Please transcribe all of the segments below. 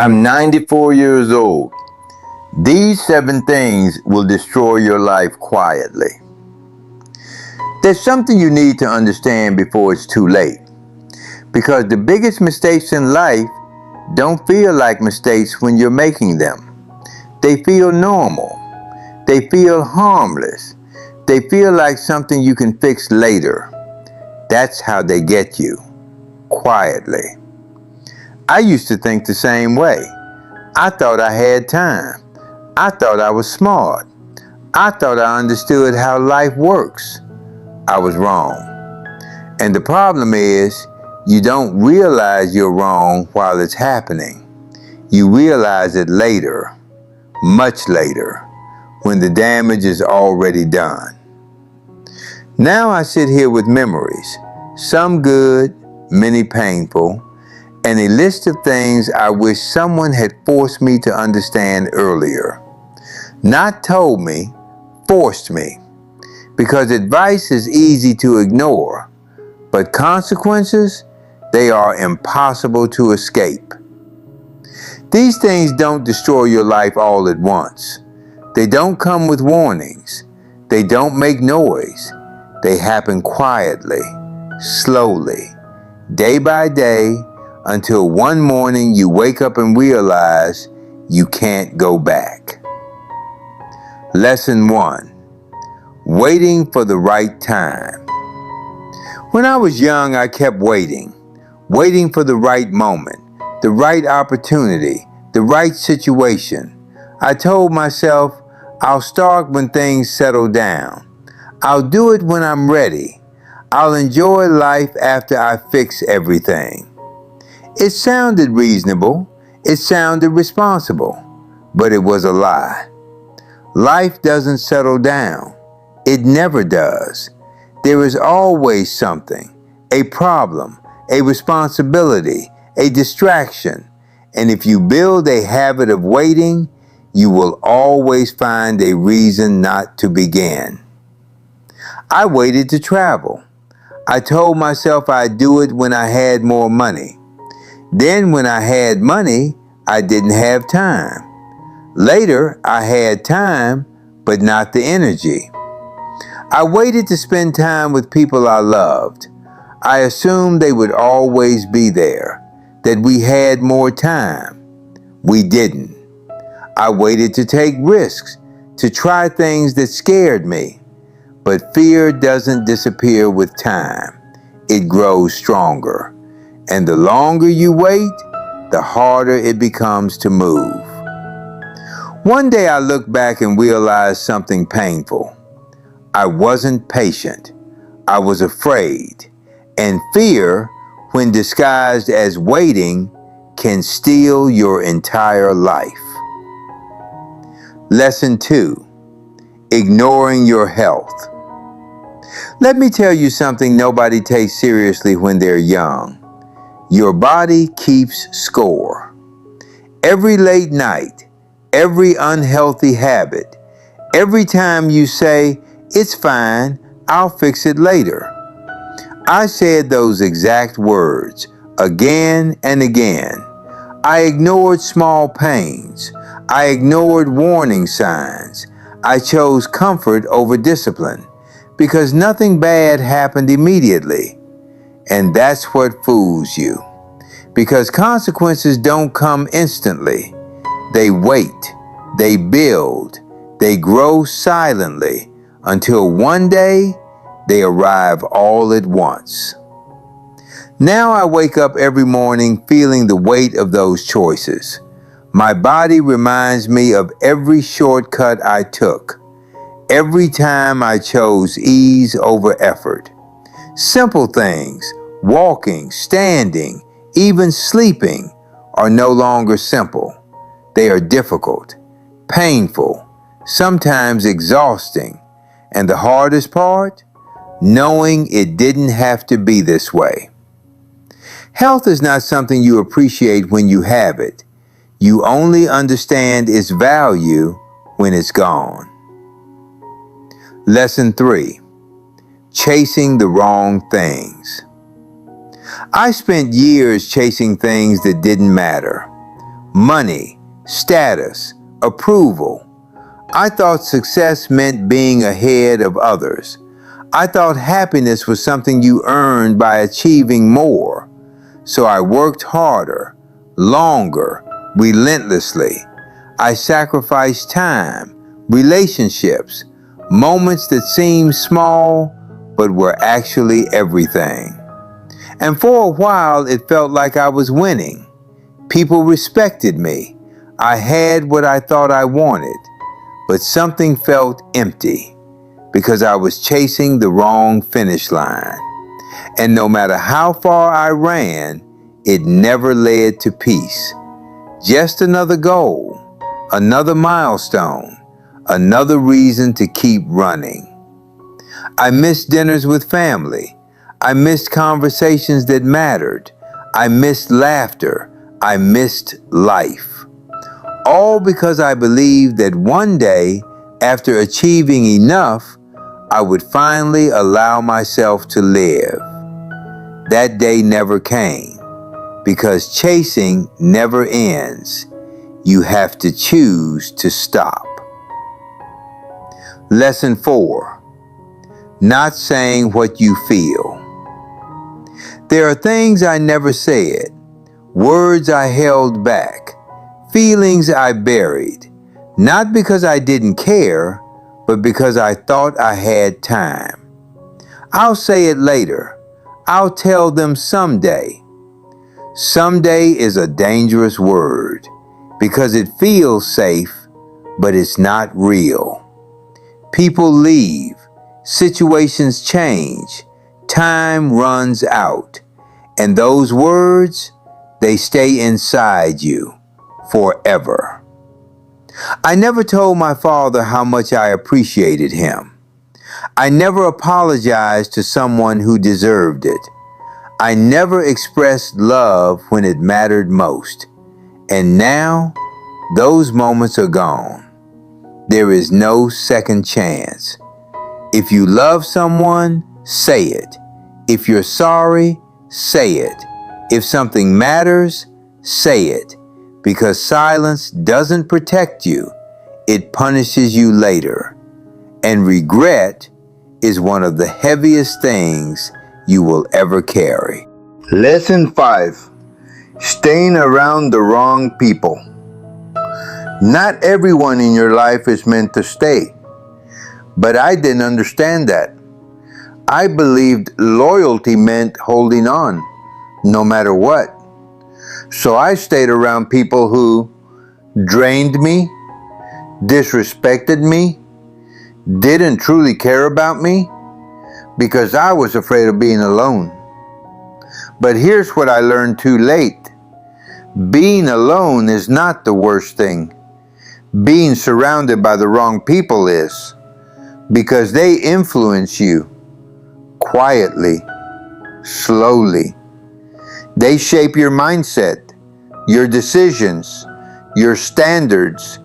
I'm 94 years old. These 7 things will destroy your life quietly. There's something you need to understand before it's too late. Because the biggest mistakes in life don't feel like mistakes when you're making them. They feel normal. They feel harmless. They feel like something you can fix later. That's how they get you. Quietly. I used to think the same way. I thought I had time. I thought I was smart. I thought I understood how life works. I was wrong. And the problem is, you don't realize you're wrong while it's happening. You realize it later, much later, when the damage is already done. Now I sit here with memories, some good, many painful, and a list of things I wish someone had forced me to understand earlier. Not told me, forced me. Because advice is easy to ignore, but consequences, they are impossible to escape. These things don't destroy your life all at once. They don't come with warnings. They don't make noise. They happen quietly, slowly, day by day, until one morning you wake up and realize you can't go back. Lesson 1. Waiting for the right time. When I was young, I kept waiting for the right moment, the right opportunity, the right situation. I told myself, I'll start when things settle down. I'll do it when I'm ready. I'll enjoy life after I fix everything. It sounded reasonable. It sounded responsible. But it was a lie. Life doesn't settle down. It never does. There is always something, a problem, a responsibility, a distraction. And if you build a habit of waiting, you will always find a reason not to begin. I waited to travel. I told myself I'd do it when I had more money. Then when I had money, I didn't have time. Later, I had time, but not the energy. I waited to spend time with people I loved. I assumed they would always be there, that we had more time. We didn't. I waited to take risks, to try things that scared me. But fear doesn't disappear with time. It grows stronger. And the longer you wait, the harder it becomes to move. One day I looked back and realized something painful. I wasn't patient. I was afraid. And fear, when disguised as waiting, can steal your entire life. Lesson 2. Ignoring your health. Let me tell you something nobody takes seriously when they're young. Your body keeps score. Every late night, every unhealthy habit, every time you say, "It's fine, I'll fix it later." I said those exact words again and again. I ignored small pains. I ignored warning signs. I chose comfort over discipline because nothing bad happened immediately. And that's what fools you. Because consequences don't come instantly. They wait, they build, they grow silently until one day they arrive all at once. Now I wake up every morning feeling the weight of those choices. My body reminds me of every shortcut I took, every time I chose ease over effort. Simple things, walking, standing, even sleeping, are no longer simple. They are difficult, painful, sometimes exhausting, and the hardest part? Knowing it didn't have to be this way. Health is not something you appreciate when you have it. You only understand its value when it's gone. Lesson 3. Chasing the wrong things. I spent years chasing things that didn't matter. money, status, approval. I thought success meant being ahead of others. I thought happiness was something you earned by achieving more. So I worked harder, longer, relentlessly. I sacrificed time, relationships, moments that seemed small but were actually everything. And for a while, it felt like I was winning. People respected me. I had what I thought I wanted, but something felt empty because I was chasing the wrong finish line. And no matter how far I ran, it never led to peace. Just another goal, another milestone, another reason to keep running. I missed dinners with family. I missed conversations that mattered. I missed laughter. I missed life. All because I believed that one day, after achieving enough, I would finally allow myself to live. That day never came, because chasing never ends. You have to choose to stop. Lesson 4. Not saying what you feel. There are things I never said, words I held back, feelings I buried, not because I didn't care, but because I thought I had time. I'll say it later. I'll tell them someday. Someday is a dangerous word because it feels safe, but it's not real. People leave, situations change, time runs out, and those words, they stay inside you forever. I never told my father how much I appreciated him. I never apologized to someone who deserved it. I never expressed love when it mattered most. And now, those moments are gone. There is no second chance. If you love someone, say it. If you're sorry, say it. If something matters, say it. Because silence doesn't protect you, it punishes you later. And regret is one of the heaviest things you will ever carry. Lesson 5. Staying around the wrong people. Not everyone in your life is meant to stay. But I didn't understand that. I believed loyalty meant holding on, no matter what. So I stayed around people who drained me, disrespected me, didn't truly care about me, because I was afraid of being alone. But here's what I learned too late. Being alone is not the worst thing. Being surrounded by the wrong people is, because they influence you quietly, slowly. They shape your mindset, your decisions, your standards,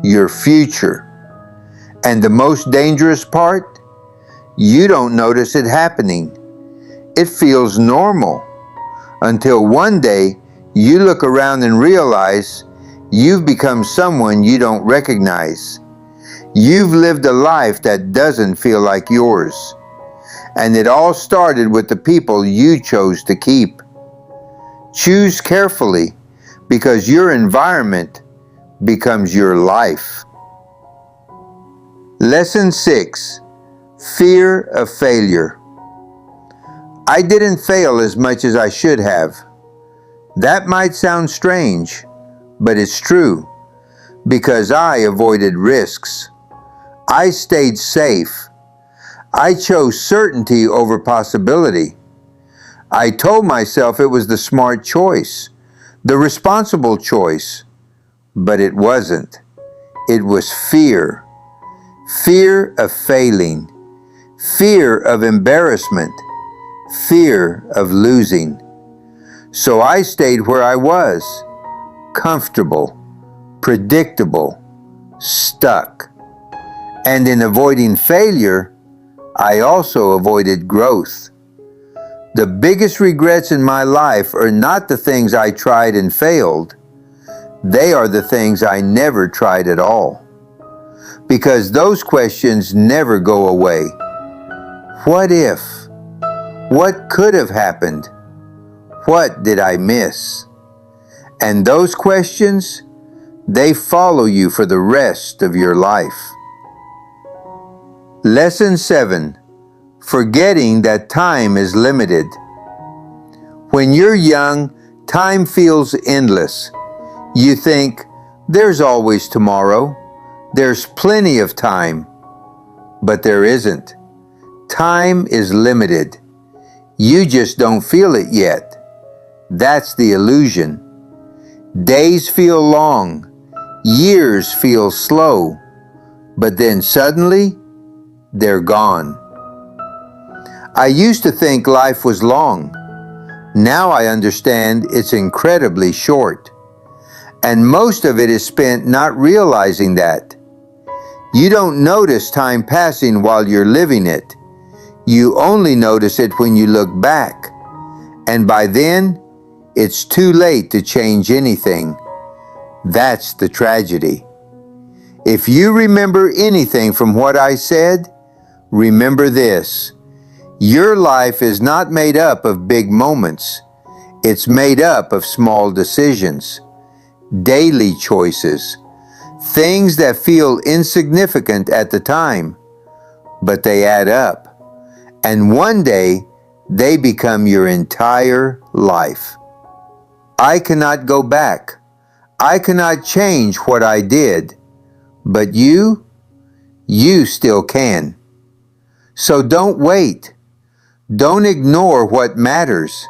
your future. And the most dangerous part? You don't notice it happening. It feels normal until one day you look around and realize you've become someone you don't recognize. You've lived a life that doesn't feel like yours. And it all started with the people you chose to keep. Choose carefully, because your environment becomes your life. Lesson 6. Fear of failure. I didn't fail as much as I should have. That might sound strange, but it's true, because I avoided risks. I stayed safe. I chose certainty over possibility. I told myself it was the smart choice, the responsible choice, but it wasn't. It was fear. Fear of failing. Fear of embarrassment. Fear of losing. So I stayed where I was, comfortable, predictable, stuck. And in avoiding failure, I also avoided growth. The biggest regrets in my life are not the things I tried and failed. They are the things I never tried at all. Because those questions never go away. What if? What could have happened? What did I miss? And those questions, they follow you for the rest of your life. Lesson 7. Forgetting that time is limited. When you're young, time feels endless. You think, there's always tomorrow. There's plenty of time. But there isn't. Time is limited. You just don't feel it yet. That's the illusion. Days feel long. Years feel slow. But then suddenly, they're gone. I used to think life was long. Now I understand it's incredibly short. And most of it is spent not realizing that. You don't notice time passing while you're living it. You only notice it when you look back. And by then, it's too late to change anything. That's the tragedy. If you remember anything from what I said, remember this. Your life is not made up of big moments. It's made up of small decisions, daily choices, things that feel insignificant at the time, but they add up. And one day, they become your entire life. I cannot go back. I cannot change what I did. But you still can. So don't wait. Don't ignore what matters.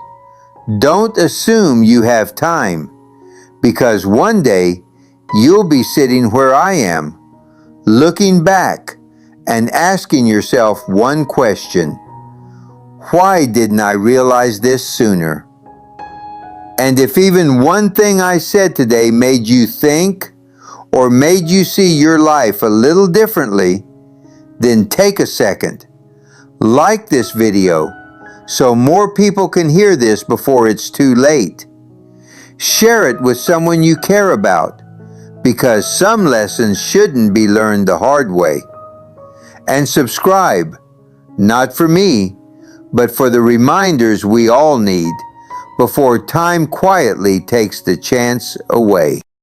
Don't assume you have time, because one day you'll be sitting where I am, looking back and asking yourself one question. Why didn't I realize this sooner? And if even one thing I said today made you think or made you see your life a little differently, then take a second. Like this video so more people can hear this before it's too late. Share it with someone you care about, because some lessons shouldn't be learned the hard way. And subscribe, not for me, but for the reminders we all need before time quietly takes the chance away.